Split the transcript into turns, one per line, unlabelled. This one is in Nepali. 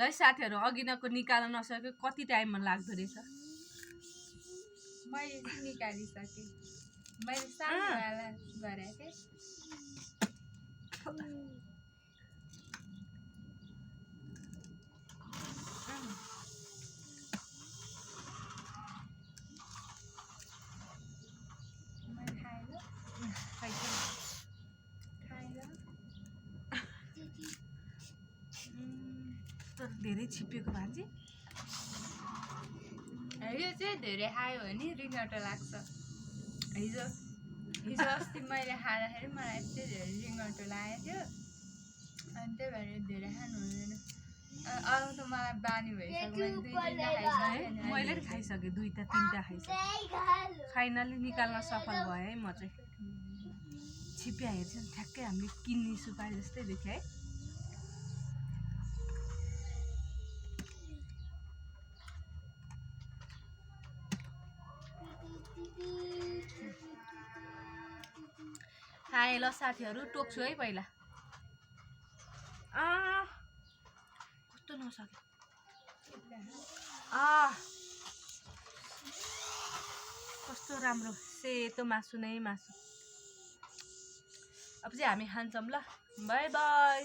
ल है साथीहरू अघिनको निकाल्न नसकेको कति टाइममा लाग्दो रहेछ
मैले चाहिँ निकालिसकेँ मैले सानोवाला गरेँ के
तर धेरै छिपेको भान्जी
यो चाहिँ धेरै खायो भने रिङ्गटो लाग्छ हिजो अस्ति मैले खाँदाखेरि मलाई यति धेरै रिङ्गटो लागेको थियो अनि त्यही भएर धेरै खानु हुँदैन अरू त मलाई बानी भइसक्यो
मैले नि खाइसकेँ 2टा 3टा खाइसकेँ फाइनली निकाल्न सफल भएँ है म चाहिँ छिप्या हेर्छ नि ठ्याक्कै हामीले किन्ने सुपारी जस्तै देख्यो है खाएँ ल साथीहरू टोक्छु है पहिला कस्तो नसक्यो कस्तो राम्रो सेतो मासु नै मासु अब चाहिँ हामी खान्छौँ ल बाई बाई